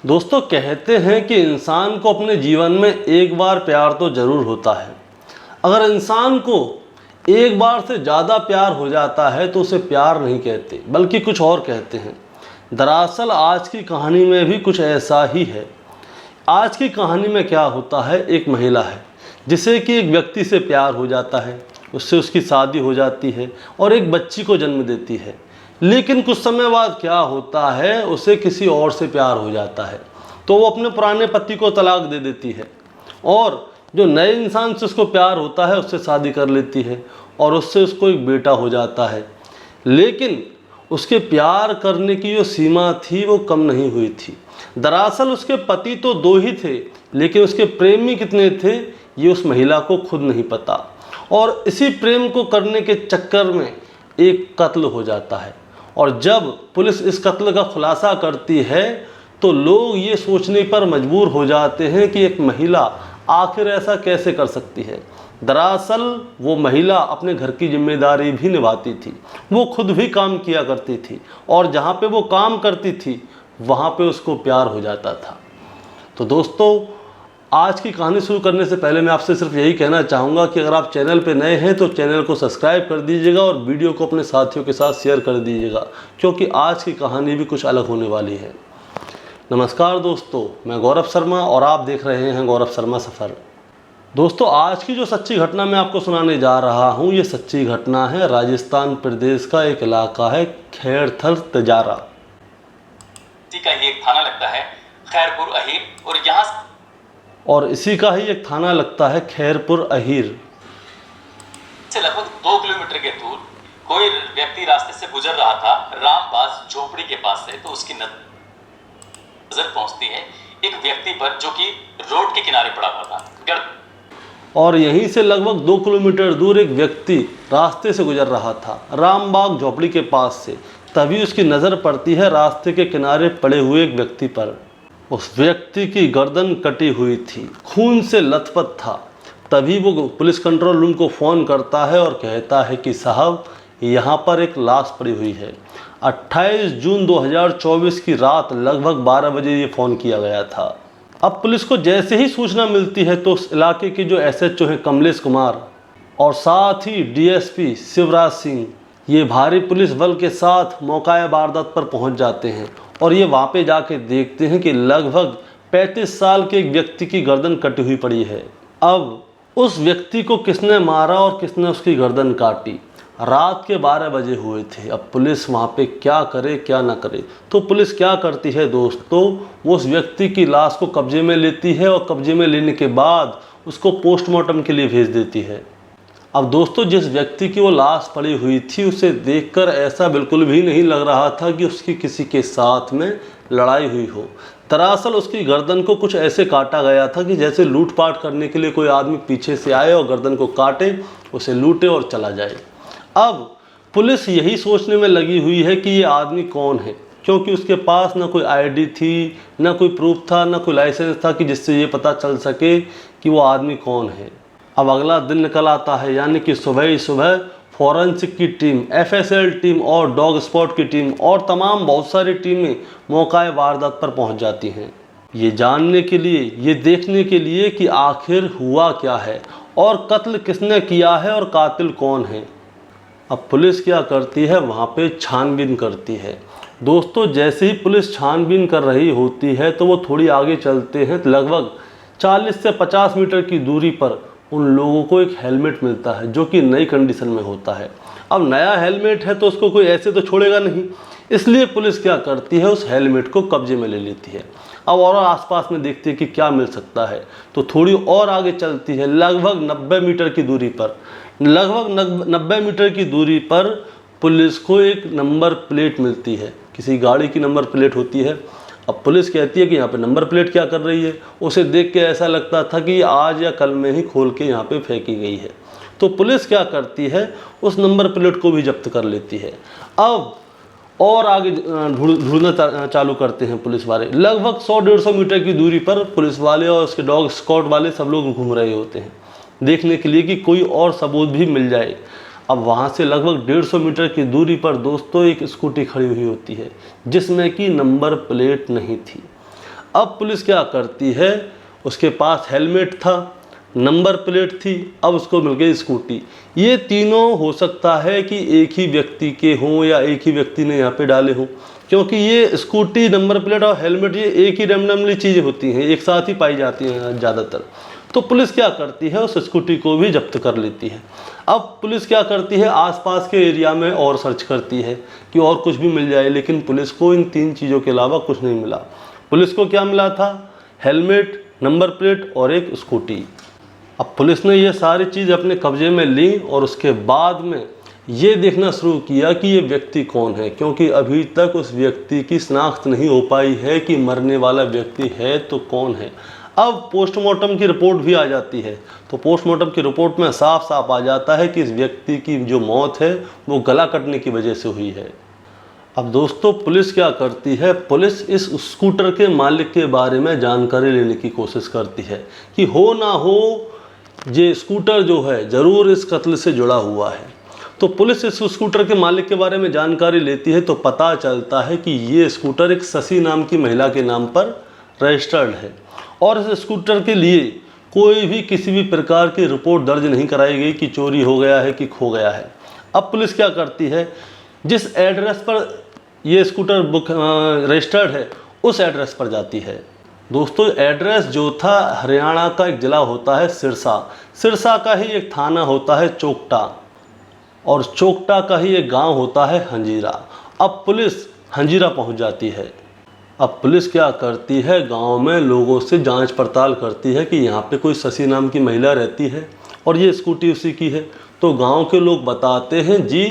दोस्तों, कहते हैं कि इंसान को अपने जीवन में एक बार प्यार तो ज़रूर होता है। अगर इंसान को एक बार से ज़्यादा प्यार हो जाता है तो उसे प्यार नहीं कहते, बल्कि कुछ और कहते हैं। दरअसल आज की कहानी में भी कुछ ऐसा ही है। आज की कहानी में क्या होता है, एक महिला है जिसे कि एक व्यक्ति से प्यार हो जाता है, उससे उसकी शादी हो जाती है और एक बच्ची को जन्म देती है। लेकिन कुछ समय बाद क्या होता है, उसे किसी और से प्यार हो जाता है तो वो अपने पुराने पति को तलाक दे देती है और जो नए इंसान से उसको प्यार होता है उससे शादी कर लेती है और उससे उसको एक बेटा हो जाता है। लेकिन उसके प्यार करने की जो सीमा थी वो कम नहीं हुई थी। दरअसल उसके पति तो दो ही थे, लेकिन उसके प्रेमी कितने थे ये उस महिला को खुद नहीं पता। और इसी प्रेम को करने के चक्कर में एक कत्ल हो जाता है और जब पुलिस इस कत्ल का खुलासा करती है तो लोग ये सोचने पर मजबूर हो जाते हैं कि एक महिला आखिर ऐसा कैसे कर सकती है। दरअसल वो महिला अपने घर की जिम्मेदारी भी निभाती थी, वो खुद भी काम किया करती थी और जहाँ पे वो काम करती थी वहाँ पे उसको प्यार हो जाता था। तो दोस्तों, आज की कहानी शुरू करने से पहले मैं आपसे सिर्फ यही कहना चाहूँगा कि अगर आप चैनल पे नए हैं तो चैनल को सब्सक्राइब कर दीजिएगा और वीडियो को अपने साथियों के साथ शेयर कर दीजिएगा, क्योंकि आज की कहानी भी कुछ अलग होने वाली है। नमस्कार दोस्तों, मैं गौरव शर्मा और आप देख रहे हैं गौरव शर्मा सफ़र। दोस्तों, आज की जो सच्ची घटना मैं आपको सुनाने जा रहा हूँ, ये सच्ची घटना है राजस्थान प्रदेश का एक इलाका है खैरथल तिजारा। का ही एक थाना लगता है खैरपुर अहीर और इसी का ही एक थाना लगता है खैरपुर अहीर से लगभग 2 किलोमीटर के दूर कोई व्यक्ति रास्ते से गुजर रहा था रामबास झोपड़ी के पास से, तो उसकी नजर पहुंचती है एक व्यक्ति पर जो कि रोड के किनारे पड़ा हुआ था और यहीं से लगभग 2 किलोमीटर दूर एक व्यक्ति रास्ते से गुजर रहा था रामबाग झोपड़ी के पास से। तभी उसकी नज़र पड़ती है रास्ते के किनारे पड़े हुए एक व्यक्ति पर। उस व्यक्ति की गर्दन कटी हुई थी, खून से लथपथ था। तभी वो पुलिस कंट्रोल रूम को फ़ोन करता है और कहता है कि साहब, यहाँ पर एक लाश पड़ी हुई है। 28 जून 2024 की रात लगभग 12 बजे ये फ़ोन किया गया था। अब पुलिस को जैसे ही सूचना मिलती है तो उस इलाके के जो एसएचओ हैं कमलेश कुमार और साथ ही डीएसपी शिवराज सिंह, ये भारी पुलिस बल के साथ मौका वारदात पर पहुंच जाते हैं और ये वहाँ पे जाके देखते हैं कि लगभग 35 साल के एक व्यक्ति की गर्दन कटी हुई पड़ी है। अब उस व्यक्ति को किसने मारा और किसने उसकी गर्दन काटी, रात के 12 बजे हुए थे। अब पुलिस वहाँ पे क्या करे क्या ना करे, तो पुलिस क्या करती है दोस्तों, वो उस व्यक्ति की लाश को कब्जे में लेती है और कब्जे में लेने के बाद उसको पोस्टमार्टम के लिए भेज देती है। अब दोस्तों, जिस व्यक्ति की वो लाश पड़ी हुई थी उसे देखकर ऐसा बिल्कुल भी नहीं लग रहा था कि उसकी किसी के साथ में लड़ाई हुई हो। दरअसल उसकी गर्दन को कुछ ऐसे काटा गया था कि जैसे लूटपाट करने के लिए कोई आदमी पीछे से आए और गर्दन को काटे, उसे लूटे और चला जाए। अब पुलिस यही सोचने में लगी हुई है कि ये आदमी कौन है, क्योंकि उसके पास ना कोई आईडी थी, ना कोई प्रूफ था, ना कोई लाइसेंस था कि जिससे ये पता चल सके कि वो आदमी कौन है। अब अगला दिन निकल आता है, यानी कि सुबह ही सुबह फॉरेंसिक की टीम, एफएसएल टीम और डॉग स्पॉट की टीम और तमाम बहुत सारी टीमें मौका वारदात पर पहुंच जाती हैं, ये जानने के लिए, ये देखने के लिए कि आखिर हुआ क्या है और कत्ल किसने किया है और कातिल कौन है। अब पुलिस क्या करती है, वहाँ पे छानबीन करती है। दोस्तों, जैसे ही पुलिस छानबीन कर रही होती है तो वो थोड़ी आगे चलते हैं। लगभग 40 से 50 मीटर की दूरी पर उन लोगों को एक हेलमेट मिलता है जो कि नई कंडीशन में होता है। अब नया हेलमेट है तो उसको कोई ऐसे तो छोड़ेगा नहीं, इसलिए पुलिस क्या करती है, उस हेलमेट को कब्जे में ले लेती है। अब और आसपास में देखती है कि क्या मिल सकता है, तो थोड़ी और आगे चलती है। लगभग 90 मीटर की दूरी पर, लगभग 90 मीटर की दूरी पर पुलिस को एक नंबर प्लेट मिलती है, किसी गाड़ी की नंबर प्लेट होती है। अब पुलिस कहती है कि यहाँ पे नंबर प्लेट क्या कर रही है। उसे देख के ऐसा लगता था कि आज या कल में ही खोल के यहाँ पे फेंकी गई है। तो पुलिस क्या करती है, उस नंबर प्लेट को भी जब्त कर लेती है। अब और आगे ढूंढना चालू करते हैं पुलिस वाले। लगभग 100-150 मीटर की दूरी पर पुलिस वाले और उसके डॉग स्क्वाड वाले सब लोग घूम रहे होते हैं, देखने के लिए कि कोई और सबूत भी मिल जाए। अब वहाँ से लगभग 150 मीटर की दूरी पर दोस्तों एक स्कूटी खड़ी हुई होती है जिसमें कि नंबर प्लेट नहीं थी। अब पुलिस क्या करती है, उसके पास हेलमेट था, नंबर प्लेट थी, अब उसको मिल गई स्कूटी। ये तीनों हो सकता है कि एक ही व्यक्ति के हों या एक ही व्यक्ति ने यहाँ पे डाले हों, क्योंकि ये स्कूटी, नंबर प्लेट और हेलमेट ये एक ही रैंडमली चीज़ें होती हैं, एक साथ ही पाई जाती हैं ज़्यादातर। तो पुलिस क्या करती है, उस स्कूटी को भी जब्त कर लेती है। अब पुलिस क्या करती है, आसपास के एरिया में और सर्च करती है कि और कुछ भी मिल जाए, लेकिन पुलिस को इन तीन चीज़ों के अलावा कुछ नहीं मिला। पुलिस को क्या मिला था, हेलमेट, नंबर प्लेट और एक स्कूटी। अब पुलिस ने ये सारी चीज़ अपने कब्जे में ली और उसके बाद में ये देखना शुरू किया कि ये व्यक्ति कौन है, क्योंकि अभी तक उस व्यक्ति की शनाख्त नहीं हो पाई है कि मरने वाला व्यक्ति है तो कौन है। अब पोस्टमार्टम की रिपोर्ट भी आ जाती है, तो पोस्टमार्टम की रिपोर्ट में साफ साफ आ जाता है कि इस व्यक्ति की जो मौत है वो गला कटने की वजह से हुई है। अब दोस्तों पुलिस क्या करती है, पुलिस इस स्कूटर के मालिक के बारे में जानकारी लेने की कोशिश करती है कि हो ना हो ये स्कूटर जो है ज़रूर इस कत्ल से जुड़ा हुआ है। तो पुलिस इस स्कूटर के मालिक के बारे में जानकारी लेती है तो पता चलता है कि ये स्कूटर एक शशि नाम की महिला के नाम पर रजिस्टर्ड है और इस स्कूटर के लिए कोई भी किसी भी प्रकार की रिपोर्ट दर्ज नहीं कराई गई कि चोरी हो गया है कि खो गया है। अब पुलिस क्या करती है, जिस एड्रेस पर ये स्कूटर रजिस्टर्ड है उस एड्रेस पर जाती है। दोस्तों एड्रेस जो था, हरियाणा का एक ज़िला होता है सिरसा, सिरसा का ही एक थाना होता है चोकटा और चोकटा का ही एक गांव होता है हंजीरा। अब पुलिस हंजीरा पहुंच जाती है। अब पुलिस क्या करती है, गांव में लोगों से जांच पड़ताल करती है कि यहाँ पे कोई शशि नाम की महिला रहती है और ये स्कूटी उसी की है। तो गांव के लोग बताते हैं जी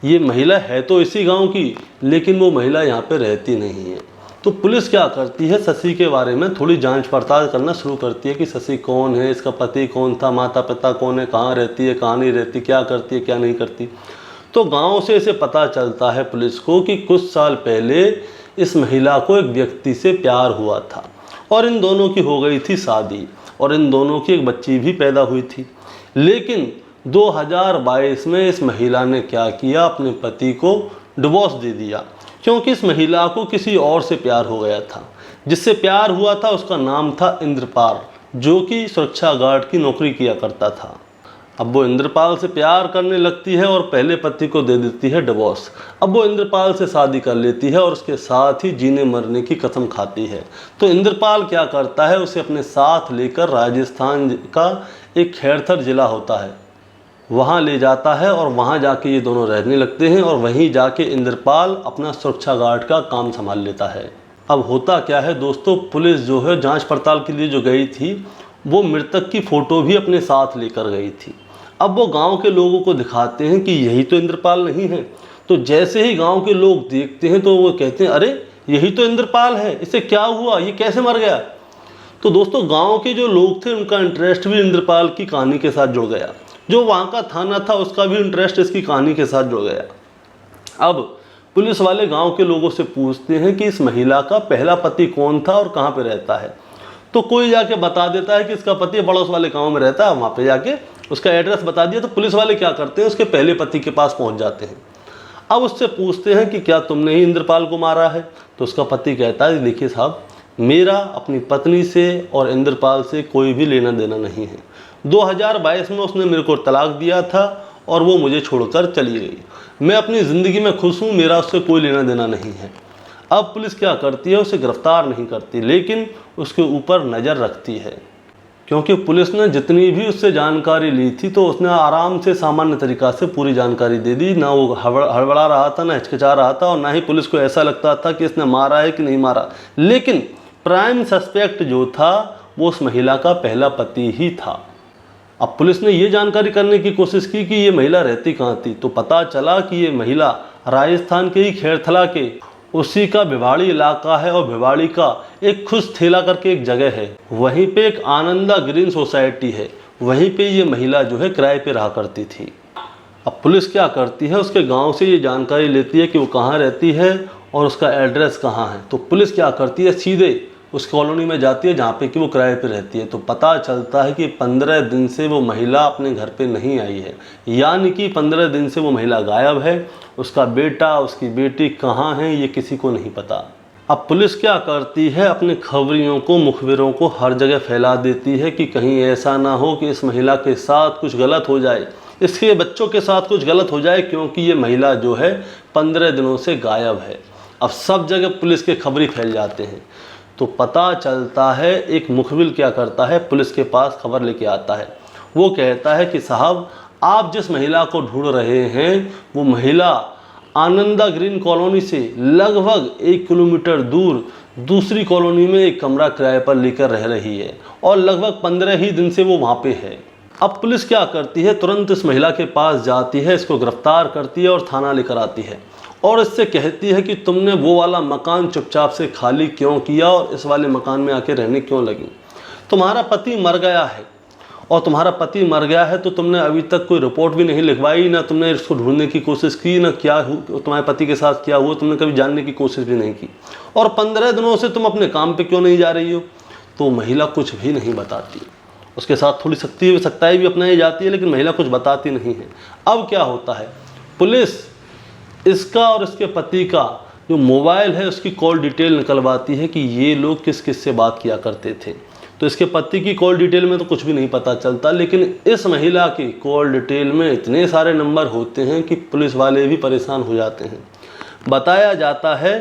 ये महिला है तो इसी गांव की, लेकिन वो महिला यहाँ पे रहती नहीं है। तो पुलिस क्या करती है, शशि के बारे में थोड़ी जांच पड़ताल करना शुरू करती है कि शशि कौन है, इसका पति कौन था, माता पिता कौन है, कहाँ रहती है, कहाँ नहीं रहती, क्या करती है, क्या नहीं करती। तो गांव से इसे पता चलता है पुलिस को कि कुछ साल पहले इस महिला को एक व्यक्ति से प्यार हुआ था और इन दोनों की हो गई थी शादी और इन दोनों की एक बच्ची भी पैदा हुई थी। लेकिन 2022 में इस महिला ने क्या किया, अपने पति को डिवोर्स दे दिया, क्योंकि इस महिला को किसी और से प्यार हो गया था। जिससे प्यार हुआ था उसका नाम था इंद्रपाल, जो कि सुरक्षा गार्ड की नौकरी किया करता था। अब वो इंद्रपाल से प्यार करने लगती है और पहले पति को दे देती है डिवोर्स। अब वो इंद्रपाल से शादी कर लेती है और उसके साथ ही जीने मरने की कसम खाती है। तो इंद्रपाल क्या करता है, उसे अपने साथ लेकर राजस्थान का एक खैरथर ज़िला होता है वहाँ ले जाता है और वहाँ जाके ये दोनों रहने लगते हैं और वहीं जाके इंद्रपाल अपना सुरक्षा गार्ड का काम संभाल लेता है। अब होता क्या है दोस्तों, पुलिस जो है जांच पड़ताल के लिए जो गई थी वो मृतक की फ़ोटो भी अपने साथ लेकर गई थी। अब वो गांव के लोगों को दिखाते हैं कि यही तो इंद्रपाल नहीं है। तो जैसे ही गांव के लोग देखते हैं तो वो कहते हैं अरे यही तो इंद्रपाल है, इसे क्या हुआ, ये कैसे मर गया। तो दोस्तों गाँव के जो लोग थे उनका इंटरेस्ट भी इंद्रपाल की कहानी के साथ जुड़ गया, जो वहाँ का थाना था उसका भी इंटरेस्ट इसकी कहानी के साथ जुड़ गया। अब पुलिस वाले गांव के लोगों से पूछते हैं कि इस महिला का पहला पति कौन था और कहाँ पे रहता है। तो कोई जाके बता देता है कि इसका पति पड़ोस वाले गांव में रहता है, वहाँ पे जाके उसका एड्रेस बता दिया। तो पुलिस वाले क्या करते हैं, उसके पहले पति के पास पहुँच जाते हैं। अब उससे पूछते हैं कि क्या तुमने ही इंद्रपाल को मारा है। तो उसका पति कहता है देखिए साहब, मेरा अपनी पत्नी से और इंद्रपाल से कोई भी लेना देना नहीं है। 2022 में उसने मेरे को तलाक दिया था और वो मुझे छोड़कर चली गई। मैं अपनी ज़िंदगी में खुश हूँ, मेरा उससे कोई लेना देना नहीं है। अब पुलिस क्या करती है, उसे गिरफ्तार नहीं करती, लेकिन उसके ऊपर नज़र रखती है, क्योंकि पुलिस ने जितनी भी उससे जानकारी ली थी तो उसने आराम से सामान्य तरीक़ा से पूरी जानकारी दे दी। ना वो हड़बड़ा रहा था, ना हिचकिचा रहा था, और ना ही पुलिस को ऐसा लगता था कि इसने मारा है कि नहीं मारा। लेकिन प्राइम सस्पेक्ट जो था वो उस महिला का पहला पति ही था। अब पुलिस ने ये जानकारी करने की कोशिश की कि ये महिला रहती कहाँ थी। तो पता चला कि ये महिला राजस्थान के ही खैरथला के उसी का भिवाड़ी इलाका है, और भिवाड़ी का एक खुश ठेला करके एक जगह है, वहीं पे एक आनंदा ग्रीन सोसाइटी है, वहीं पे ये महिला जो है किराए पे रहा करती थी। अब पुलिस क्या करती है, उसके गांव से ये जानकारी लेती है कि वो कहाँ रहती है और उसका एड्रेस कहाँ है। तो पुलिस क्या करती है, सीधे उस कॉलोनी में जाती है जहाँ पे कि वो किराए पे रहती है। तो पता चलता है कि 15 दिन से वो महिला अपने घर पे नहीं आई है, यानी कि 15 दिन से वो महिला गायब है। उसका बेटा, उसकी बेटी कहाँ है ये किसी को नहीं पता। अब पुलिस क्या करती है, अपने खबरियों को, मुखबिरों को हर जगह फैला देती है कि कहीं ऐसा ना हो कि इस महिला के साथ कुछ गलत हो जाए, इसके बच्चों के साथ कुछ गलत हो जाए, क्योंकि ये महिला जो है 15 दिनों से गायब है। अब सब जगह पुलिस के खबरी फैल जाते हैं। तो पता चलता है, एक मुखबिर क्या करता है, पुलिस के पास खबर लेके आता है। वो कहता है कि साहब, आप जिस महिला को ढूंढ रहे हैं वो महिला आनंदा ग्रीन कॉलोनी से लगभग 1 किलोमीटर दूर दूसरी कॉलोनी में एक कमरा किराए पर लेकर रह रही है और लगभग 15 ही दिन से वो वहाँ पे है। अब पुलिस क्या करती है, तुरंत इस महिला के पास जाती है, इसको गिरफ्तार करती है और थाना लेकर आती है और इससे कहती है कि तुमने वो वाला मकान चुपचाप से खाली क्यों किया और इस वाले मकान में आके रहने क्यों लगी। तुम्हारा पति मर गया है और तुम्हारा पति मर गया है तो तुमने अभी तक कोई रिपोर्ट भी नहीं लिखवाई, ना तुमने इसको ढूंढने की कोशिश की, ना क्या तुम्हारे पति के साथ क्या हुआ तुमने कभी जानने की कोशिश भी नहीं की, और 15 दिनों से तुम अपने काम पे क्यों नहीं जा रही हो। तो महिला कुछ भी नहीं बताती। उसके साथ थोड़ी सख्ताई भी अपनाई जाती है, लेकिन महिला कुछ बताती नहीं है। अब क्या होता है, पुलिस इसका और इसके पति का जो मोबाइल है उसकी कॉल डिटेल निकलवाती है कि ये लोग किस किस से बात किया करते थे। तो इसके पति की कॉल डिटेल में तो कुछ भी नहीं पता चलता, लेकिन इस महिला की कॉल डिटेल में इतने सारे नंबर होते हैं कि पुलिस वाले भी परेशान हो जाते हैं। बताया जाता है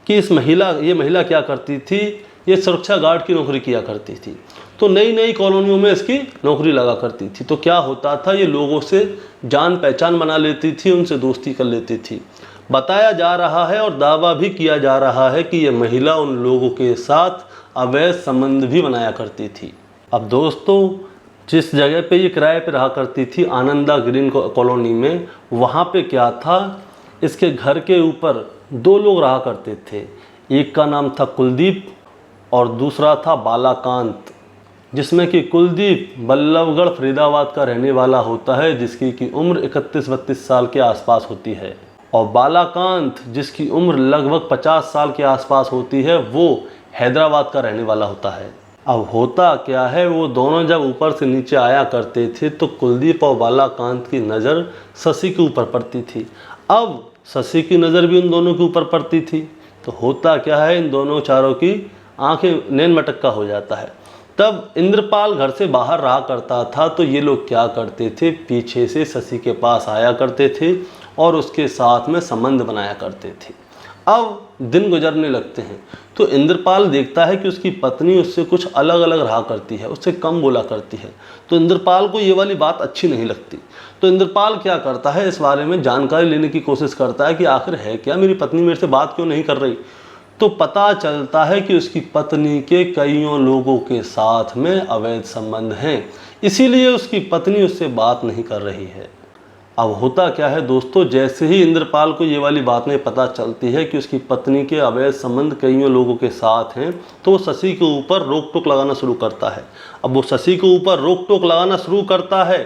कि ये महिला क्या करती थी, ये सुरक्षा गार्ड की नौकरी किया करती थी। तो नई नई कॉलोनियों में इसकी नौकरी लगा करती थी। तो क्या होता था, ये लोगों से जान पहचान बना लेती थी, उनसे दोस्ती कर लेती थी। बताया जा रहा है और दावा भी किया जा रहा है कि ये महिला उन लोगों के साथ अवैध संबंध भी बनाया करती थी। अब दोस्तों, जिस जगह पे ये किराए पे रहा करती थी, आनंदा ग्रीन कॉलोनी में, वहाँ पे क्या था, इसके घर के ऊपर 2 लोग रहा करते थे। एक का नाम था कुलदीप और दूसरा था बालाकांत, जिसमें कि कुलदीप बल्लभगढ़ फरीदाबाद का रहने वाला होता है, जिसकी की उम्र 31-32 साल के आसपास होती है, और बालाकांत जिसकी उम्र लगभग 50 साल के आसपास होती है, वो हैदराबाद का रहने वाला होता है। अब होता क्या है, वो दोनों जब ऊपर से नीचे आया करते थे तो कुलदीप और बालाकांत की नज़र शशि के ऊपर पड़ती थी। अब शशि की नज़र भी उन दोनों के ऊपर पड़ती थी। तो होता क्या है, इन दोनों चारों की आंखें नैन मटक्का हो जाता है। तब इंद्रपाल घर से बाहर रहा करता था, तो ये लोग क्या करते थे, पीछे से शशि के पास आया करते थे और उसके साथ में संबंध बनाया करते थे। अब दिन गुजरने लगते हैं तो इंद्रपाल देखता है कि उसकी पत्नी उससे कुछ अलग अलग रहा करती है, उससे कम बोला करती है। तो इंद्रपाल को ये वाली बात अच्छी नहीं लगती। तो इंद्रपाल क्या करता है, इस बारे में जानकारी लेने की कोशिश करता है कि आखिर है क्या, मेरी पत्नी मेरे से बात क्यों नहीं कर रही। तो पता चलता है कि उसकी पत्नी के कईयों लोगों के साथ में अवैध संबंध हैं, इसीलिए उसकी पत्नी उससे बात नहीं कर रही है। अब होता क्या है दोस्तों, जैसे ही इंद्रपाल को ये वाली बात में पता चलती है कि उसकी पत्नी के अवैध संबंध कईयों लोगों के साथ हैं, तो वो शशि के ऊपर रोक टोक लगाना शुरू करता है। अब वो शशि के ऊपर रोक टोक लगाना शुरू करता है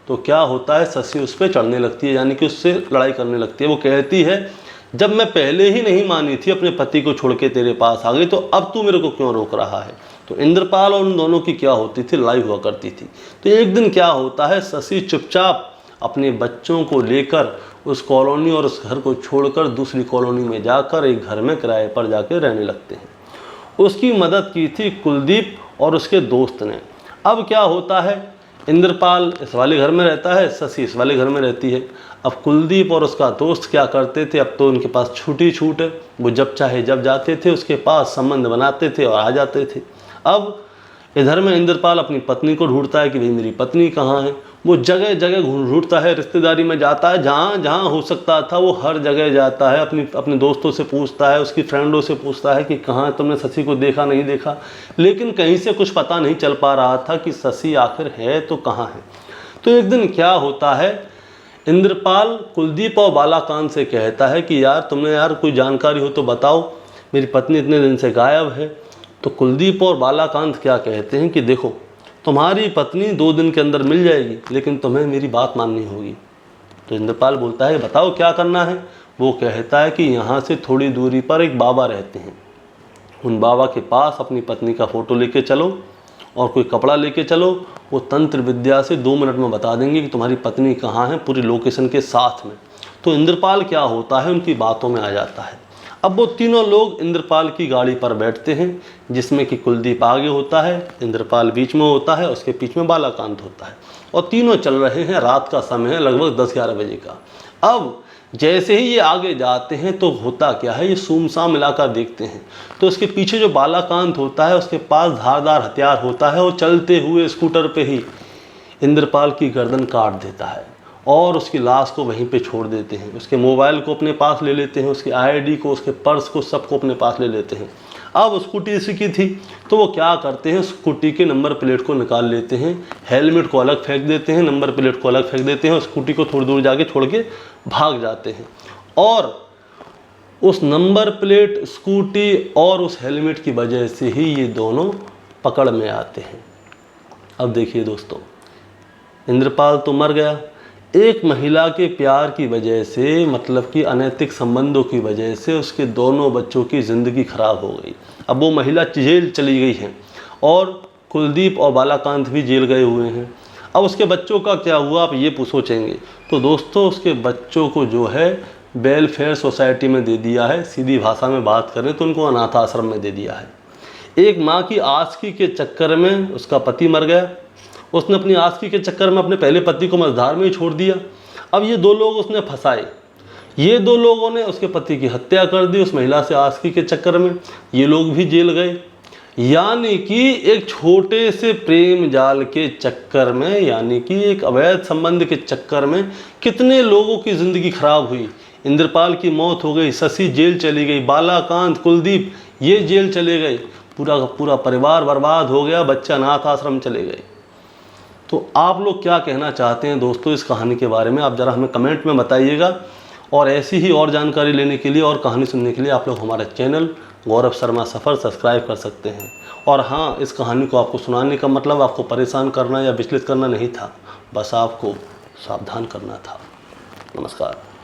तो क्या होता है, शशि उस पर चढ़ने लगती है, यानी कि उससे लड़ाई करने लगती है। वो कहती है, जब मैं पहले ही नहीं मानी थी, अपने पति को छोड़ के तेरे पास आ गई, तो अब तू मेरे को क्यों रोक रहा है। तो इंद्रपाल और उन दोनों की क्या होती थी, लड़ाई हुआ करती थी। तो एक दिन क्या होता है, शशि चुपचाप अपने बच्चों को लेकर उस कॉलोनी और उस घर को छोड़कर दूसरी कॉलोनी में जाकर एक घर में किराए पर जाकर रहने लगते हैं। उसकी मदद की थी कुलदीप और उसके दोस्त ने। अब क्या होता है, इंद्रपाल इस वाले घर में रहता है, शशि इस वाले घर में रहती है। अब कुलदीप और उसका दोस्त क्या करते थे, अब तो उनके पास छुट्टी छूट है, वो जब चाहे जब जाते थे, उसके पास संबंध बनाते थे और आ जाते थे। अब इधर में इंद्रपाल अपनी पत्नी को ढूंढता है कि भाई मेरी पत्नी कहाँ है। वो जगह जगह ढूंढता है, रिश्तेदारी में जाता है, जहाँ जहाँ हो सकता था वो हर जगह जाता है, अपने दोस्तों से पूछता है, उसकी फ्रेंडों से पूछता है कि कहाँ तुमने शशि को देखा नहीं देखा, लेकिन कहीं से कुछ पता नहीं चल पा रहा था कि शशि आखिर है तो कहाँ है। तो एक दिन क्या होता है, इंद्रपाल कुलदीप और बालाकांत से कहता है कि यार तुमने यार कोई जानकारी हो तो बताओ, मेरी पत्नी इतने दिन से गायब है। तो कुलदीप और बालाकांत क्या कहते हैं कि देखो, तुम्हारी पत्नी 2 दिन के अंदर मिल जाएगी, लेकिन तुम्हें मेरी बात माननी होगी। तो इंद्रपाल बोलता है बताओ क्या करना है। वो कहता है कि यहाँ से थोड़ी दूरी पर एक बाबा रहते हैं, उन बाबा के पास अपनी पत्नी का फ़ोटो लेके चलो और कोई कपड़ा लेके चलो, वो तंत्र विद्या से 2 मिनट में बता देंगे कि तुम्हारी पत्नी कहाँ है, पूरी लोकेशन के साथ में। तो इंद्रपाल क्या होता है, उनकी बातों में आ जाता है। अब वो तीनों लोग इंद्रपाल की गाड़ी पर बैठते हैं, जिसमें कि कुलदीप आगे होता है, इंद्रपाल बीच में होता है, उसके पीछे में बालाकांत होता है और तीनों चल रहे हैं। रात का समय है, लगभग 10-11 बजे का। अब जैसे ही ये आगे जाते हैं तो होता क्या है, ये सुमसाम इलाका देखते हैं तो उसके पीछे जो बालाकांत होता है उसके पास धारदार हथियार होता है और चलते हुए स्कूटर पे ही इंद्रपाल की गर्दन काट देता है और उसकी लाश को वहीं पे छोड़ देते हैं। उसके मोबाइल को अपने पास ले लेते हैं, उसकी आईडी को, उसके पर्स को, सबको अपने पास ले लेते हैं। अब स्कूटी इसी की थी तो वो क्या करते हैं, स्कूटी के नंबर प्लेट को निकाल लेते हैं, हेलमेट को अलग फेंक देते हैं, नंबर प्लेट को अलग फेंक देते हैं और स्कूटी को थोड़ी दूर जाके छोड़ के भाग जाते हैं। और उस नंबर प्लेट, स्कूटी और उस हेलमेट की वजह से ही ये दोनों पकड़ में आते हैं। अब देखिए दोस्तों, इंद्रपाल तो मर गया, एक महिला के प्यार की वजह से, मतलब कि अनैतिक संबंधों की वजह से उसके दोनों बच्चों की ज़िंदगी खराब हो गई। अब वो महिला जेल चली गई है और कुलदीप और बालाकांत भी जेल गए हुए हैं। अब उसके बच्चों का क्या हुआ, आप ये सोचेंगे तो दोस्तों उसके बच्चों को जो है वेलफेयर सोसाइटी में दे दिया है। सीधी भाषा में बात करें तो उनको अनाथ आश्रम में दे दिया है। एक माँ की आशिकी के चक्कर में उसका पति मर गया, उसने अपनी आशिकी के चक्कर में अपने पहले पति को मझधार में ही छोड़ दिया। अब ये दो लोग उसने फंसाए, ये दो लोगों ने उसके पति की हत्या कर दी उस महिला से आशिकी के चक्कर में, ये लोग भी जेल गए। यानी कि एक छोटे से प्रेम जाल के चक्कर में, यानी कि एक अवैध संबंध के चक्कर में कितने लोगों की ज़िंदगी खराब हुई। इंद्रपाल की मौत हो गई, शशि जेल चली गई, बालाकांत, कुलदीप ये जेल चले गए, पूरा का पूरा परिवार बर्बाद हो गया, बच्चे अनाथ आश्रम चले गए। तो आप लोग क्या कहना चाहते हैं दोस्तों इस कहानी के बारे में, आप ज़रा हमें कमेंट में बताइएगा। और ऐसी ही और जानकारी लेने के लिए और कहानी सुनने के लिए आप लोग हमारे चैनल गौरव शर्मा सफ़र सब्सक्राइब कर सकते हैं। और हाँ, इस कहानी को आपको सुनाने का मतलब आपको परेशान करना या विचलित करना नहीं था, बस आपको सावधान करना था। नमस्कार।